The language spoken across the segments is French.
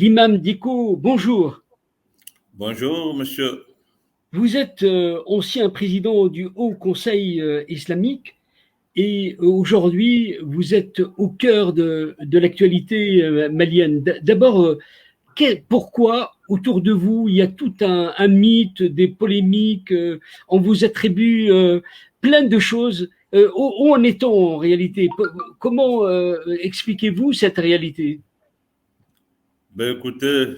L'imam Dicko, bonjour. Bonjour, monsieur. Vous êtes ancien président du Haut Conseil islamique et aujourd'hui vous êtes au cœur de l'actualité malienne. D'abord, pourquoi autour de vous il y a tout un mythe, des polémiques, on vous attribue plein de choses. Où en est-on en réalité? Comment expliquez-vous cette réalité? Ben, écoutez,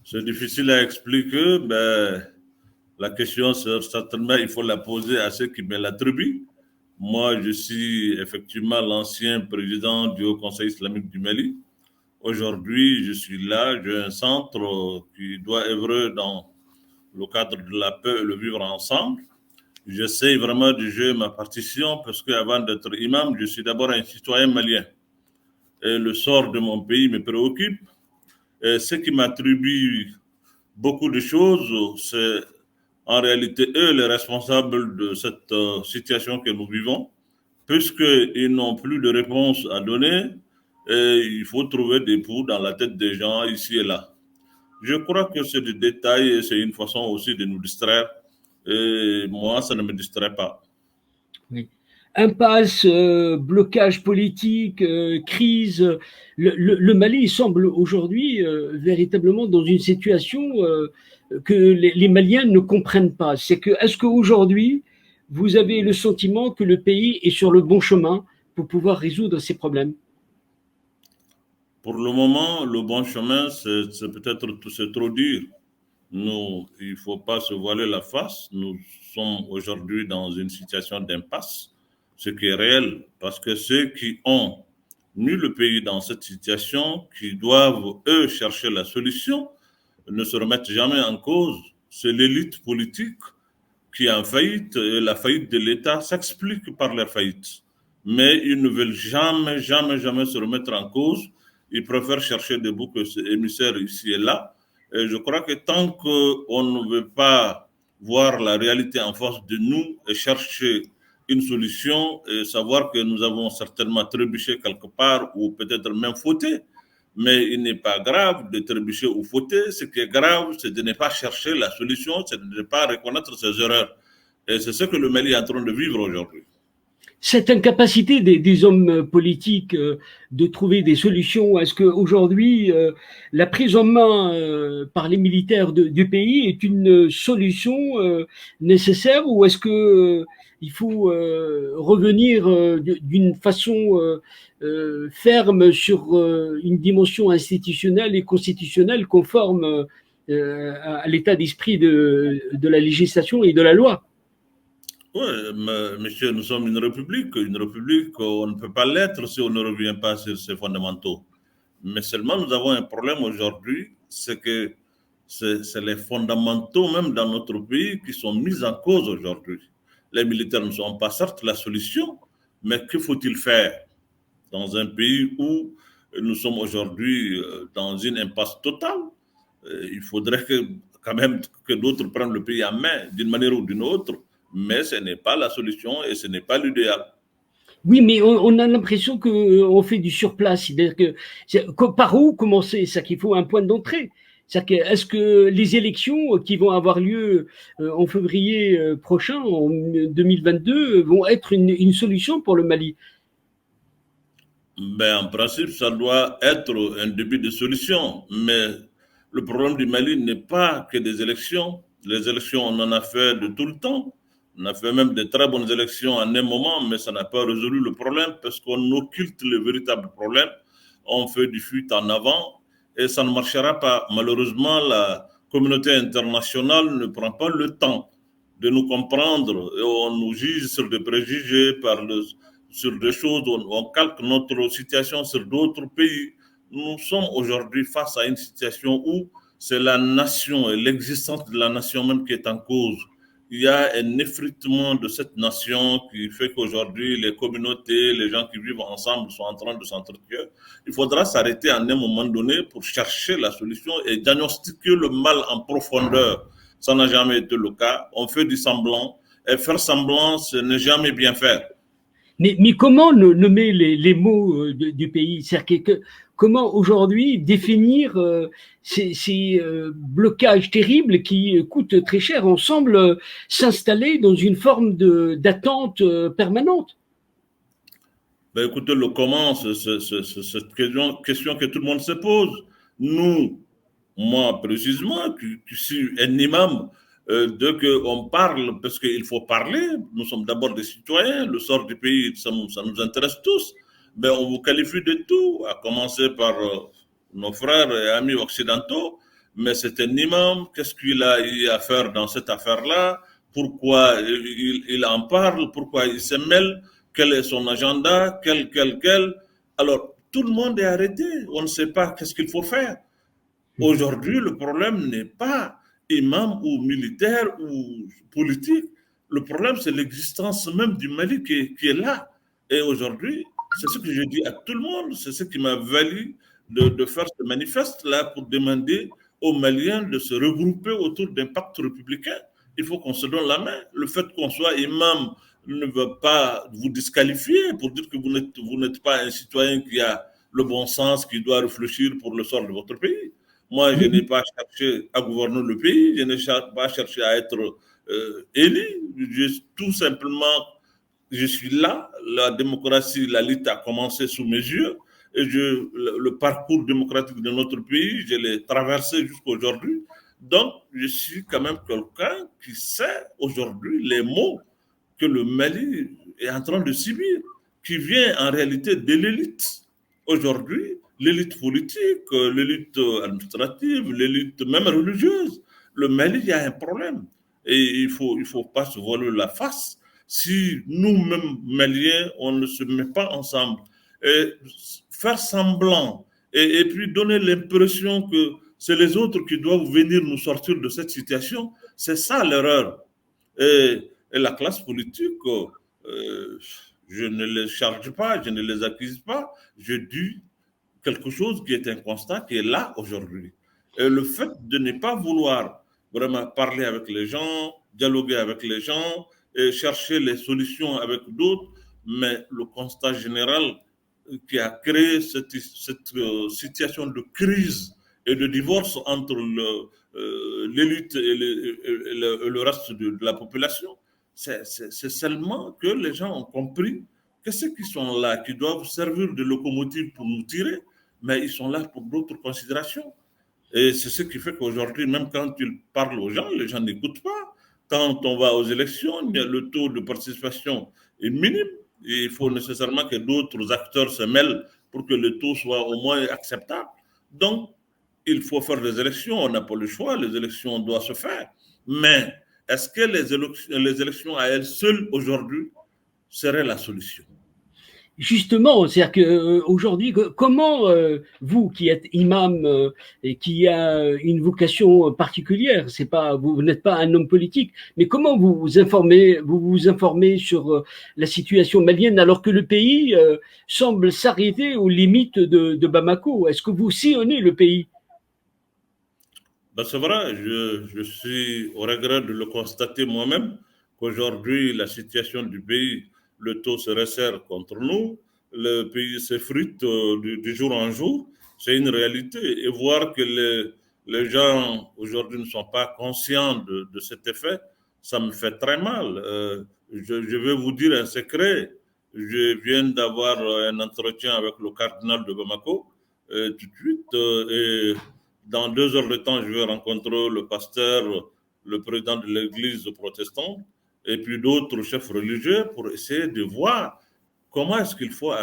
c'est difficile à expliquer. La question, certainement, il faut la poser à ceux qui me l'attribuent. Moi, je suis effectivement l'ancien président du Haut Conseil islamique du Mali. Aujourd'hui, je suis là, j'ai un centre qui doit œuvrer dans le cadre de la paix et le vivre ensemble. J'essaie vraiment de jouer ma partition parce qu'avant d'être imam, je suis d'abord un citoyen malien. Et le sort de mon pays me préoccupe. Et ce qui m'attribue beaucoup de choses, c'est en réalité eux les responsables de cette situation que nous vivons, puisqu'ils n'ont plus de réponse à donner et il faut trouver des poux dans la tête des gens ici et là. Je crois que c'est des détails et c'est une façon aussi de nous distraire. Et moi, ça ne me distrait pas. Oui. Impasse, blocage politique, crise. Le Mali semble aujourd'hui véritablement dans une situation que les Maliens ne comprennent pas. Est-ce qu'aujourd'hui, vous avez le sentiment que le pays est sur le bon chemin pour pouvoir résoudre ces problèmes? Pour le moment, le bon chemin, c'est peut-être c'est trop dur. Nous, il ne faut pas se voiler la face. Nous sommes aujourd'hui dans une situation d'impasse, ce qui est réel, parce que ceux qui ont mis le pays dans cette situation, qui doivent, eux, chercher la solution, ne se remettent jamais en cause. C'est l'élite politique qui est en faillite et la faillite de l'État s'explique par leur faillite. Mais ils ne veulent jamais, jamais, jamais se remettre en cause. Ils préfèrent chercher des boucs émissaires ici et là. Et je crois que tant qu'on ne veut pas voir la réalité en face de nous et chercher une solution et savoir que nous avons certainement trébuché quelque part ou peut-être même fauté, mais il n'est pas grave de trébucher ou fauter. Ce qui est grave, c'est de ne pas chercher la solution, c'est de ne pas reconnaître ses erreurs. Et c'est ce que le Mali est en train de vivre aujourd'hui. Cette incapacité des hommes politiques de trouver des solutions, est-ce qu'aujourd'hui, la prise en main par les militaires du pays est une solution nécessaire ou est-ce que il faut revenir d'une façon ferme sur une dimension institutionnelle et constitutionnelle conforme à l'état d'esprit de la législation et de la loi? Oui, monsieur, nous sommes une république. Une république, on ne peut pas l'être si on ne revient pas sur ses fondamentaux. Mais seulement, nous avons un problème aujourd'hui, c'est que c'est les fondamentaux même dans notre pays qui sont mis en cause aujourd'hui. Les militaires ne sont pas certes la solution, mais que faut-il faire dans un pays où nous sommes aujourd'hui dans une impasse totale? Il faudrait que, quand même que d'autres prennent le pays en main d'une manière ou d'une autre, mais ce n'est pas la solution et ce n'est pas l'idéal. Oui, mais on a l'impression qu'on fait du surplace. C'est-à-dire par où commencer? C'est qu'il faut un point d'entrée. Est-ce que les élections qui vont avoir lieu en février prochain, en 2022, vont être une solution pour le Mali? En principe, ça doit être un début de solution, mais le problème du Mali n'est pas que des élections. Les élections, on en a fait de tout le temps. On a fait même de très bonnes élections en un moment, mais ça n'a pas résolu le problème parce qu'on occulte le véritable problème. On fait du fuite en avant et ça ne marchera pas. Malheureusement, la communauté internationale ne prend pas le temps de nous comprendre et on nous juge sur des préjugés sur des choses, on calque notre situation sur d'autres pays. Nous sommes aujourd'hui face à une situation où c'est la nation et l'existence de la nation même qui est en cause. Il y a un effritement de cette nation qui fait qu'aujourd'hui, les communautés, les gens qui vivent ensemble sont en train de s'entretuer. Il faudra s'arrêter à un moment donné pour chercher la solution et diagnostiquer le mal en profondeur. Ça n'a jamais été le cas. On fait du semblant. Et faire semblant, ce n'est jamais bien faire. Mais comment nommer les maux du pays? C'est-à-dire comment aujourd'hui définir ces blocages terribles qui coûtent très cher? On semble s'installer dans une forme d'attente permanente. Ben écoutez, le comment, c'est cette question que tout le monde se pose. Nous, moi précisément, qui suis un imam, dès qu'on parle, parce qu'il faut parler, nous sommes d'abord des citoyens, le sort du pays, ça nous intéresse tous, ben on vous qualifie de tout, à commencer par nos frères et amis occidentaux, mais c'est un imam, qu'est-ce qu'il a eu à faire dans cette affaire-là, pourquoi il en parle, pourquoi il se mêle, quel est son agenda, quel. Alors, tout le monde est arrêté, on ne sait pas qu'est-ce qu'il faut faire. Aujourd'hui, le problème n'est pas imam ou militaire ou politique. Le problème, c'est l'existence même du Mali qui est là. Et aujourd'hui, c'est ce que je dis à tout le monde, c'est ce qui m'a valu de faire ce manifeste-là pour demander aux Maliens de se regrouper autour d'un pacte républicain. Il faut qu'on se donne la main. Le fait qu'on soit imam ne veut pas vous disqualifier pour dire que vous n'êtes pas un citoyen qui a le bon sens, qui doit réfléchir pour le sort de votre pays. Moi, je n'ai pas cherché à gouverner le pays, je n'ai pas cherché à être élu. Tout simplement, je suis là. La démocratie, la lutte a commencé sous mes yeux. Et le parcours démocratique de notre pays, je l'ai traversé jusqu'à aujourd'hui. Donc, je suis quand même quelqu'un qui sait aujourd'hui les mots que le Mali est en train de subir, qui vient en réalité de l'élite. Aujourd'hui, l'élite politique, l'élite administrative, l'élite même religieuse. Le Mali, il y a un problème. Et il faut pas se voiler la face. Si nous-mêmes, Maliens, on ne se met pas ensemble, et faire semblant, et puis donner l'impression que c'est les autres qui doivent venir nous sortir de cette situation, c'est ça l'erreur. Et la classe politique, je ne les charge pas, je ne les accuse pas, je dis quelque chose qui est un constat qui est là aujourd'hui. Et le fait de ne pas vouloir vraiment parler avec les gens, dialoguer avec les gens, et chercher les solutions avec d'autres, mais le constat général qui a créé cette situation de crise et de divorce entre l'élite et le reste de la population, c'est seulement que les gens ont compris que ceux qui sont là, qui doivent servir de locomotive pour nous tirer, mais ils sont là pour d'autres considérations. Et c'est ce qui fait qu'aujourd'hui, même quand ils parlent aux gens, les gens n'écoutent pas. Quand on va aux élections, le taux de participation est minime. Et il faut nécessairement que d'autres acteurs se mêlent pour que le taux soit au moins acceptable. Donc, il faut faire des élections. On n'a pas le choix. Les élections doivent se faire. Mais est-ce que les élections à elles seules aujourd'hui seraient la solution? Justement, c'est-à-dire qu'aujourd'hui, comment vous qui êtes imam et qui a une vocation particulière, c'est pas vous n'êtes pas un homme politique, mais comment vous vous informez sur la situation malienne alors que le pays semble s'arrêter aux limites de Bamako? Est-ce que vous sillonnez le pays? Ben c'est vrai, je suis au regret de le constater moi-même qu'aujourd'hui, la situation du pays, le taux se resserre contre nous, le pays s'effrite du jour en jour, c'est une réalité. Et voir que les gens aujourd'hui ne sont pas conscients de cet effet, ça me fait très mal. Je vais vous dire un secret. Je viens d'avoir un entretien avec le cardinal de Bamako tout de suite. Et dans 2 heures de temps, je vais rencontrer le pasteur, le président de l'église protestante, et puis d'autres chefs religieux pour essayer de voir comment est-ce qu'il faut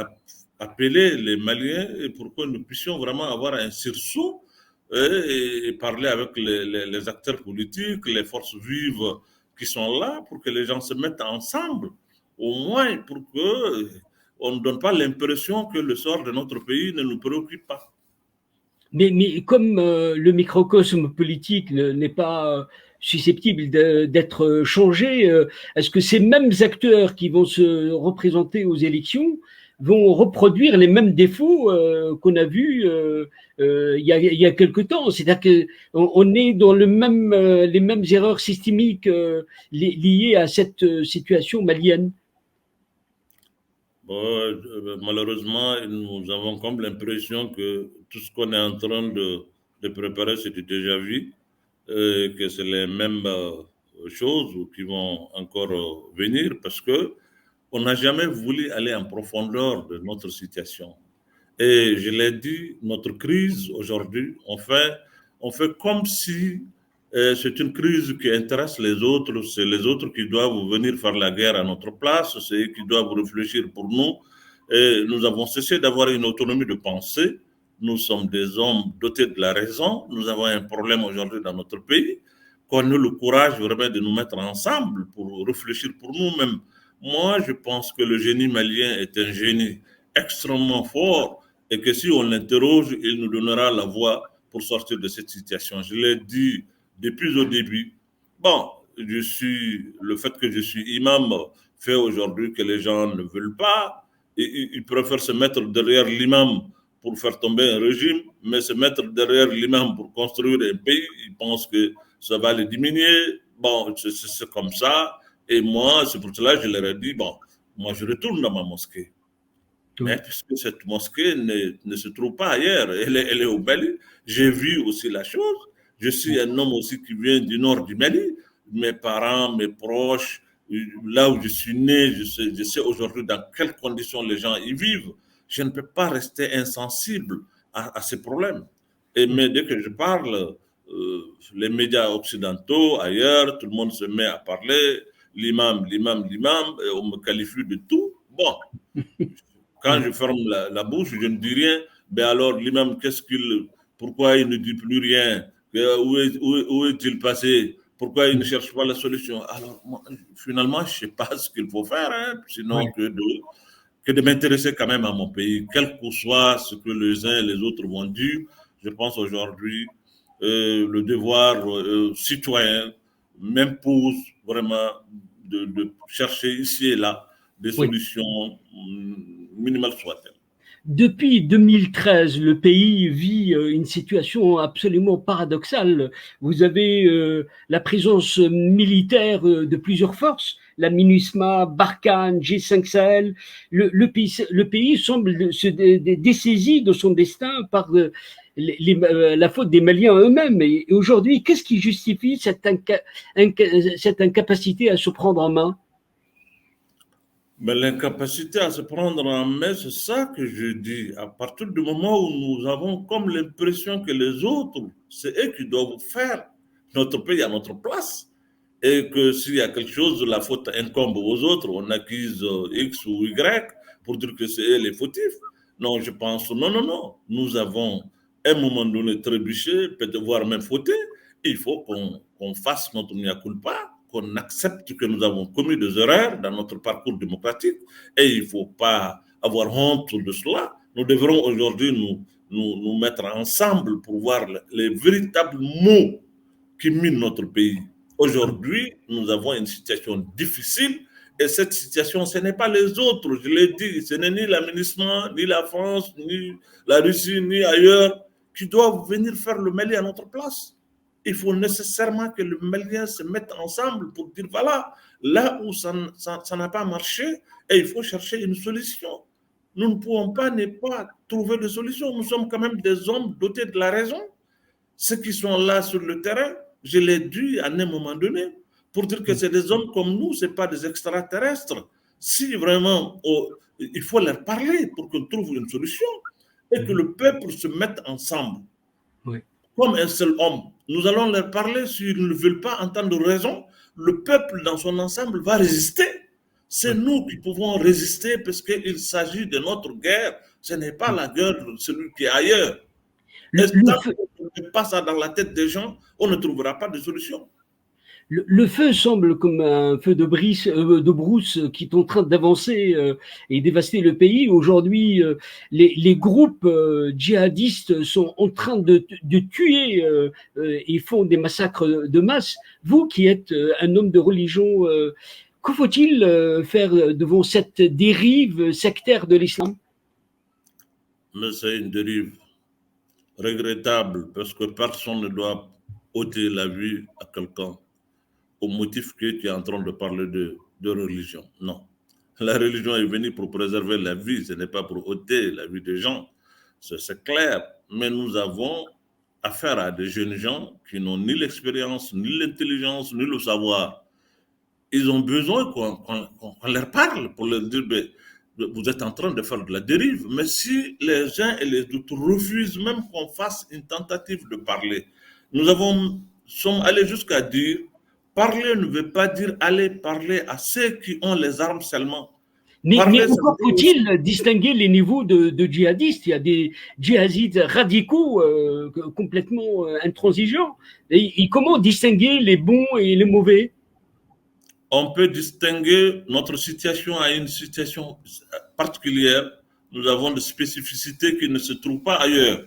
appeler les Maliens et pour que nous puissions vraiment avoir un sursaut et parler avec les acteurs politiques, les forces vives qui sont là pour que les gens se mettent ensemble, au moins pour que on ne donne pas l'impression que le sort de notre pays ne nous préoccupe pas. Mais comme le microcosme politique n'est pas susceptible d'être changé, est-ce que ces mêmes acteurs qui vont se représenter aux élections vont reproduire les mêmes défauts qu'on a vus il y a quelque temps? C'est-à-dire qu'on est dans les mêmes erreurs systémiques liées à cette situation malienne. Malheureusement, nous avons comme l'impression que tout ce qu'on est en train de préparer, c'est déjà vu, que c'est les mêmes choses qui vont encore venir parce que on n'a jamais voulu aller en profondeur de notre situation. Et je l'ai dit, notre crise aujourd'hui, on fait comme si c'est une crise qui intéresse les autres, c'est les autres qui doivent venir faire la guerre à notre place, c'est eux qui doivent réfléchir pour nous. Et nous avons cessé d'avoir une autonomie de pensée. Nous sommes des hommes dotés de la raison. Nous avons un problème aujourd'hui dans notre pays. Qu'on ait le courage vraiment de nous mettre ensemble pour réfléchir pour nous-mêmes. Moi, je pense que le génie malien est un génie extrêmement fort et que si on l'interroge, il nous donnera la voie pour sortir de cette situation. Je l'ai dit depuis le début. Bon, le fait que je suis imam fait aujourd'hui que les gens ne veulent pas. Et, ils préfèrent se mettre derrière l'imam pour faire tomber un régime, mais se mettre derrière l'imam pour construire un pays, ils pensent que ça va les diminuer. Bon, c'est comme ça. Et moi, c'est pour cela que je leur ai dit, bon, moi je retourne dans ma mosquée. Mais puisque cette mosquée ne se trouve pas ailleurs, elle est au Mali. J'ai vu aussi la chose. Je suis un homme aussi qui vient du nord du Mali. Mes parents, mes proches, là où je suis né, je sais aujourd'hui dans quelles conditions les gens y vivent. Je ne peux pas rester insensible à ces problèmes. Et mais dès que je parle, les médias occidentaux, ailleurs, tout le monde se met à parler, l'imam, et on me qualifie de tout. Bon, quand je ferme la bouche, je ne dis rien. Mais alors, l'imam, pourquoi il ne dit plus rien? Où est-il passé? Pourquoi il ne cherche pas la solution? Alors, moi, finalement, je ne sais pas ce qu'il faut faire, hein, sinon que de m'intéresser quand même à mon pays, quel que soit ce que les uns et les autres vont dire. Je pense aujourd'hui, le devoir citoyen m'impose vraiment de chercher ici et là des solutions minimales soient-elles. Depuis 2013, le pays vit une situation absolument paradoxale. Vous avez la présence militaire de plusieurs forces, la MINUSMA, Barkhane, G5 Sahel. Le pays semble se dessaisir de son destin par la faute des Maliens eux-mêmes. Et aujourd'hui, qu'est-ce qui justifie cette incapacité à se prendre en main? Mais l'incapacité à se prendre en main, c'est ça que je dis. À partir du moment où nous avons comme l'impression que les autres, c'est eux qui doivent faire notre pays à notre place. Et que s'il y a quelque chose, la faute incombe aux autres, on accuse X ou Y pour dire que c'est eux les fautifs. Non, je pense, non, non, non. Nous avons, à un moment donné, trébuché, peut-être voire même fauté. Il faut qu'on fasse notre mea culpa, qu'on accepte que nous avons commis des erreurs dans notre parcours démocratique et il ne faut pas avoir honte de cela. Nous devrons aujourd'hui nous mettre ensemble pour voir les véritables maux qui minent notre pays. Aujourd'hui, nous avons une situation difficile et cette situation, ce n'est pas les autres, je l'ai dit, ce n'est ni l'aménagement, ni la France, ni la Russie, ni ailleurs qui doivent venir faire le Mali à notre place. Il faut nécessairement que les Maliens se mettent ensemble pour dire voilà, là où ça n'a pas marché, et il faut chercher une solution. Nous ne pouvons pas ne pas trouver de solution. Nous sommes quand même des hommes dotés de la raison. Ceux qui sont là sur le terrain, je l'ai dit à un moment donné, pour dire que c'est des hommes comme nous, ce n'est pas des extraterrestres. Si vraiment il faut leur parler pour qu'on trouve une solution et que le peuple se mette ensemble. Oui. Comme un seul homme. Nous allons leur parler, s'ils ne veulent pas entendre raison, le peuple dans son ensemble va résister. C'est nous qui pouvons résister parce qu'il s'agit de notre guerre. Ce n'est pas la guerre de celui qui est ailleurs. Et tant qu'on ne met pas ça dans la tête des gens, on ne trouvera pas de solution. Le feu semble comme un feu de brousse qui est en train d'avancer et dévaster le pays. Aujourd'hui, les groupes djihadistes sont en train de tuer et font des massacres de masse. Vous qui êtes un homme de religion, que faut-il faire devant cette dérive sectaire de l'islam? Mais c'est une dérive regrettable parce que personne ne doit ôter la vie à quelqu'un au motif que tu es en train de parler de religion. Non. La religion est venue pour préserver la vie, ce n'est pas pour ôter la vie des gens. C'est clair. Mais nous avons affaire à des jeunes gens qui n'ont ni l'expérience, ni l'intelligence, ni le savoir. Ils ont besoin qu'on leur parle pour leur dire, ben, vous êtes en train de faire de la dérive. Mais si les uns et les autres refusent même qu'on fasse une tentative de parler, sommes allés jusqu'à dire, parler ne veut pas dire aller parler à ceux qui ont les armes seulement. Mais Parler, ça veut encore dire aussi. faut-il distinguer les niveaux de djihadistes. Il y a des djihadistes radicaux complètement intransigeants. Et comment distinguer les bons et les mauvais? On peut distinguer notre situation à une situation particulière. Nous avons des spécificités qui ne se trouvent pas ailleurs.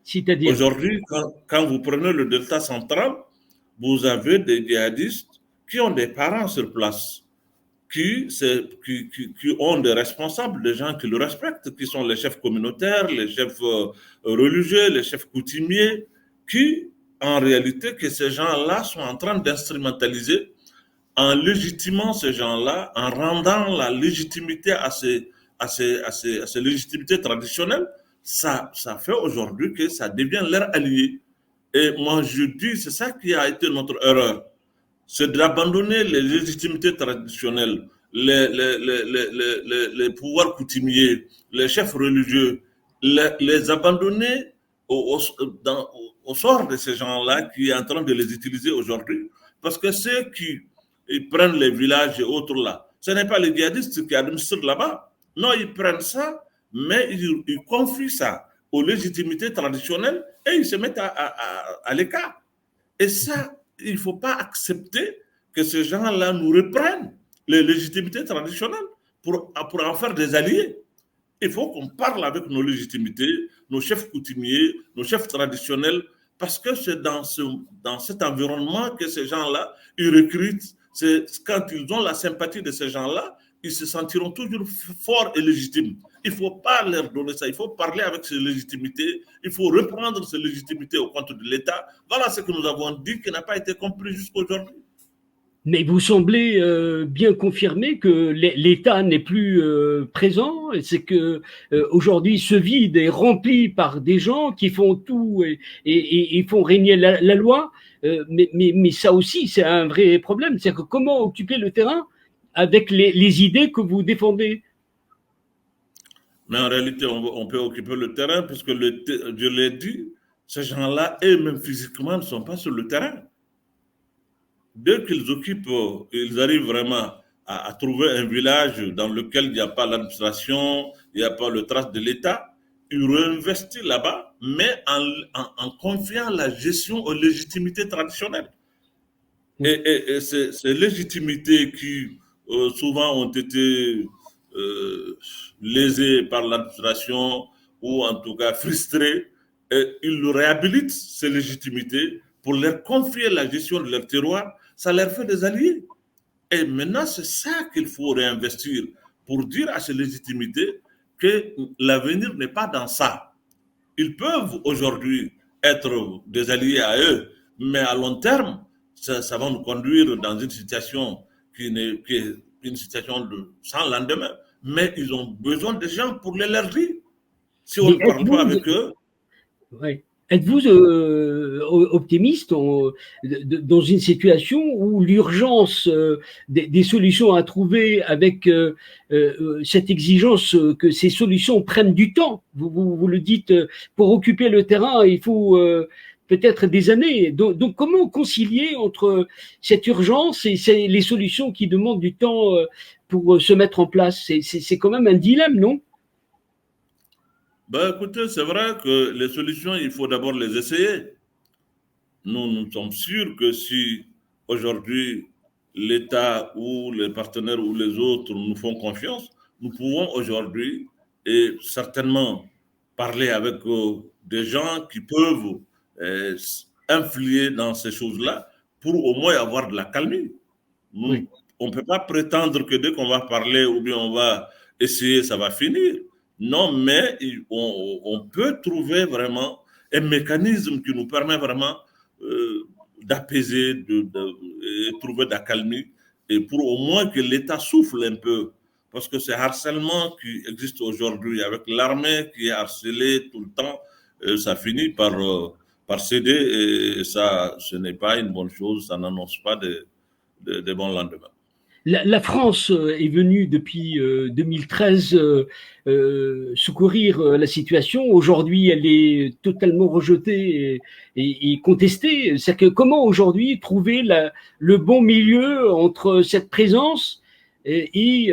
C'est-à-dire, Aujourd'hui, quand vous prenez le delta central, vous avez des djihadistes qui ont des parents sur place, qui ont des responsables, des gens qui le respectent, qui sont les chefs communautaires, les chefs religieux, les chefs coutumiers, qui, en réalité, que ces gens-là sont en train d'instrumentaliser en légitimant ces gens-là, en rendant la légitimité à ces légitimités traditionnelles, ça fait aujourd'hui que ça devient leur allié. Et moi, je dis, c'est ça qui a été notre erreur. C'est d'abandonner les légitimités traditionnelles, les pouvoirs coutumiers, les chefs religieux, les abandonner au sort de ces gens-là qui est en train de les utiliser aujourd'hui. Parce que ceux qui ils prennent les villages et autres là, ce n'est pas les djihadistes qui administrent là-bas. Non, ils prennent ça, mais ils confient ça aux légitimités traditionnelles et ils se mettent à l'écart. Et ça, il ne faut pas accepter que ces gens-là nous reprennent les légitimités traditionnelles pour en faire des alliés. Il faut qu'on parle avec nos légitimités, nos chefs coutumiers, nos chefs traditionnels, parce que c'est dans cet environnement que ces gens-là, ils recrutent. C'est quand ils ont la sympathie de ces gens-là, ils se sentiront toujours forts et légitimes. Il ne faut pas leur donner ça. Il faut parler avec ces légitimités. Il faut reprendre ces légitimités au compte de l'État. Voilà ce que nous avons dit qui n'a pas été compris jusqu'à aujourd'hui. mais vous semblez bien confirmer que l'État n'est plus présent. C'est que aujourd'hui, ce vide est rempli par des gens qui font tout et font régner la loi. Mais ça aussi, c'est un vrai problème. C'est que comment occuper le terrain avec les idées que vous défendez? Mais en réalité, on peut occuper le terrain puisque je l'ai dit, ces gens-là, eux-mêmes physiquement, ne sont pas sur le terrain. Dès qu'ils occupent, ils arrivent vraiment à trouver un village dans lequel il n'y a pas l'administration, il n'y a pas le trace de l'État, ils réinvestissent là-bas, mais en confiant la gestion aux légitimités traditionnelles. Et ces légitimités qui souvent ont été lésées par l'administration ou en tout cas frustrées, ils réhabilitent ces légitimités pour leur confier la gestion de leur terroir. Ça leur fait des alliés. Et maintenant, c'est ça qu'il faut réinvestir pour dire à ces légitimités que l'avenir n'est pas dans ça. Ils peuvent aujourd'hui être des alliés à eux, mais à long terme, ça va nous conduire dans une situation qui est une situation sans lendemain. Mais ils ont besoin de gens pour les leur dire. Si on Mais ne parle pas avec eux, ouais. Êtes-vous optimiste dans une situation où l'urgence des solutions à trouver avec cette exigence que ces solutions prennent du temps? Vous le dites, pour occuper le terrain, il faut peut-être des années. Donc, comment concilier entre cette urgence et les solutions qui demandent du temps pour se mettre en place? C'est quand même un dilemme, non? ben écoutez, c'est vrai que les solutions, il faut d'abord les essayer. Nous sommes sûrs que si aujourd'hui l'État ou les partenaires ou les autres nous font confiance, nous pouvons aujourd'hui et certainement parler avec des gens qui peuvent euh, influer dans ces choses-là pour au moins avoir de la calmie. Oui. On ne peut pas prétendre que dès qu'on va parler ou bien on va essayer, ça va finir. Non, mais on peut trouver vraiment un mécanisme qui nous permet vraiment d'apaiser, et trouver de la calmie, et pour au moins que l'État souffle un peu. parce que ce harcèlement qui existe aujourd'hui avec l'armée qui est harcelée tout le temps, ça finit par céder et ça, ce n'est pas une bonne chose, ça n'annonce pas de bons lendemains. La France est venue depuis 2013 secourir la situation. Aujourd'hui, elle est totalement rejetée et contestée. C'est que comment aujourd'hui trouver le bon milieu entre cette présence et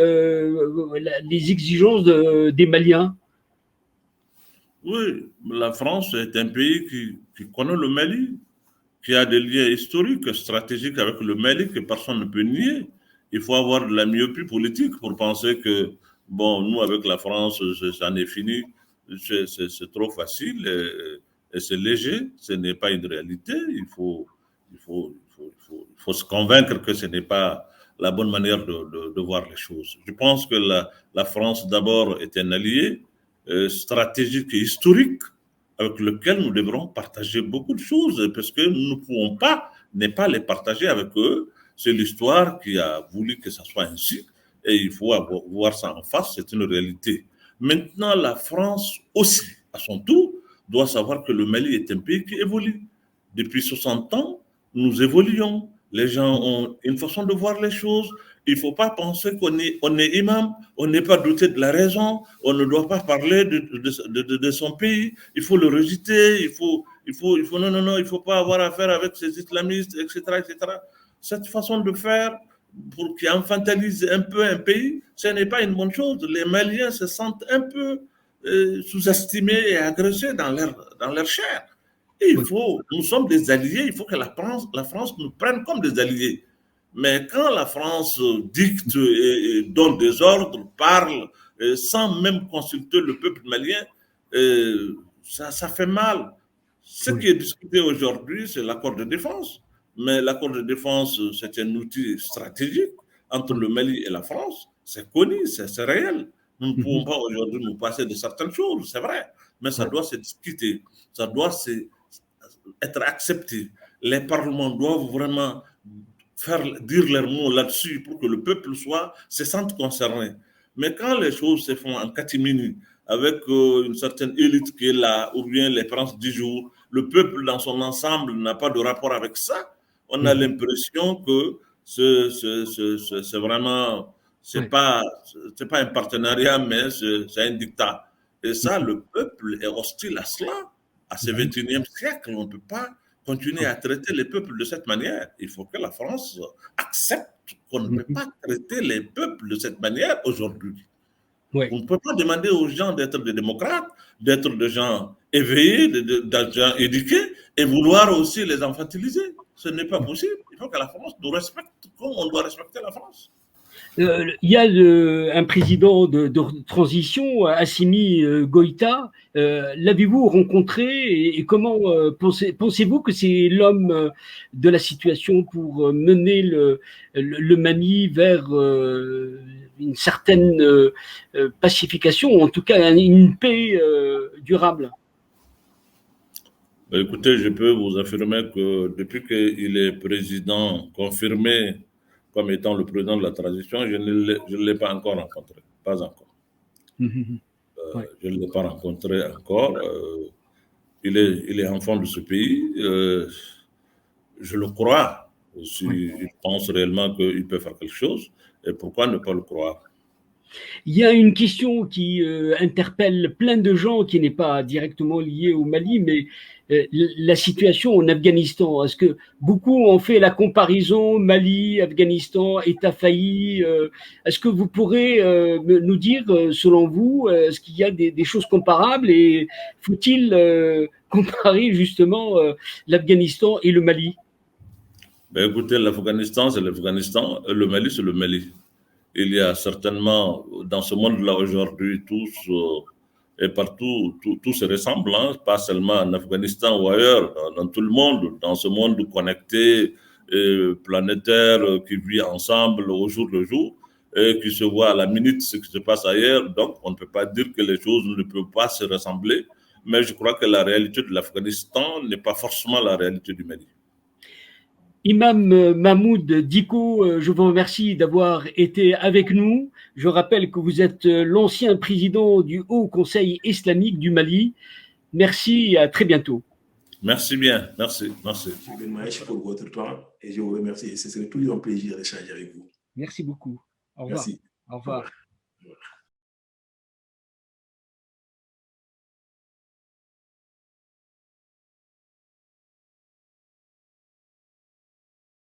les exigences des Maliens? Oui, la France est un pays qui connaît le Mali, qui a des liens historiques, stratégiques avec le Mali que personne ne peut nier. Il faut avoir de la myopie politique pour penser que, bon, nous, avec la France, c'en est fini, c'est trop facile et c'est léger, ce n'est pas une réalité. Il faut se convaincre que ce n'est pas la bonne manière de voir les choses. Je pense que la France, d'abord, est un allié stratégique et historique avec lequel nous devrons partager beaucoup de choses parce que nous ne pouvons pas ne pas les partager avec eux. C'est l'histoire qui a voulu que ça soit ainsi et il faut voir ça en face, c'est une réalité. Maintenant, la France aussi, à son tour, doit savoir que le Mali est un pays qui évolue. Depuis 60 ans, nous évoluons. Les gens ont une façon de voir les choses. Il ne faut pas penser on est imam, on n'est pas douté de la raison, on ne doit pas parler de son pays, il faut le rejeter, non, il ne faut pas avoir affaire avec ces islamistes, etc., etc. Cette façon de faire, pour qui infantilise un peu un pays, ce n'est pas une bonne chose. Les Maliens se sentent un peu sous-estimés et agressés dans leur chair. Nous sommes des alliés, il faut que la France nous prenne comme des alliés. Mais quand la France dicte et donne des ordres, parle, sans même consulter le peuple malien, ça fait mal. Ce qui est discuté aujourd'hui, c'est l'accord de défense. Mais l'accord de défense, c'est un outil stratégique entre le Mali et la France. C'est connu, c'est réel. Nous ne pouvons pas aujourd'hui nous passer de certaines choses, c'est vrai. Mais ça doit se discuter, ça doit être accepté. Les parlements doivent vraiment dire leurs mots là-dessus pour que le peuple se sente concerné. Mais quand les choses se font en catimini, avec une certaine élite qui est là, ou bien les princes du jour, le peuple dans son ensemble n'a pas de rapport avec ça, on a l'impression que c'est vraiment, c'est pas un partenariat, mais c'est un dictat. Et ça, le peuple est hostile à cela. À ce 21e siècle, on ne peut pas continuer à traiter les peuples de cette manière. Il faut que la France accepte qu'on ne peut pas traiter les peuples de cette manière aujourd'hui. On ne peut pas demander aux gens d'être des démocrates, d'être des gens éveillés, des gens éduqués, et vouloir aussi les infantiliser. Ce n'est pas possible. Il faut que la France nous respecte comme on doit respecter la France. Il y a un président de transition, Assimi Goïta. L'avez-vous rencontré et comment pensez-vous que c'est l'homme de la situation pour mener le Mali vers une certaine pacification, ou en tout cas une paix durable? Écoutez, je peux vous affirmer que depuis qu'il est président confirmé comme étant le président de la transition, je ne l'ai pas encore rencontré. Pas encore. Je ne l'ai pas rencontré encore. Il est enfant de ce pays. Je le crois. Il pense réellement qu'il peut faire quelque chose. Et pourquoi ne pas le croire? Il y a une question qui interpelle plein de gens, qui n'est pas directement liée au Mali, mais la situation en Afghanistan. Est-ce que beaucoup ont fait la comparaison Mali, Afghanistan, État failli? Est-ce que vous pourrez nous dire, selon vous, est-ce qu'il y a des choses comparables et faut-il comparer justement l'Afghanistan et le Mali? Ben écoutez, l'Afghanistan, c'est l'Afghanistan, le Mali, c'est le Mali. Il y a certainement, dans ce monde-là aujourd'hui, tous et partout, tout se ressemble, hein, pas seulement en Afghanistan ou ailleurs, dans tout le monde, dans ce monde connecté, planétaire, qui vit ensemble au jour le jour, et qui se voit à la minute ce qui se passe ailleurs. Donc, on ne peut pas dire que les choses ne peuvent pas se ressembler, mais je crois que la réalité de l'Afghanistan n'est pas forcément la réalité du Mali. Imam Mahmoud Diko, je vous remercie d'avoir été avec nous. Je rappelle que vous êtes l'ancien président du Haut Conseil islamique du Mali. Merci et à très bientôt. Merci bien, merci, merci. M. Maïch, pour votre temps et je vous remercie. Ce serait toujours un plaisir d'échanger avec vous. Merci beaucoup. Au revoir. Merci. Au revoir. Au revoir.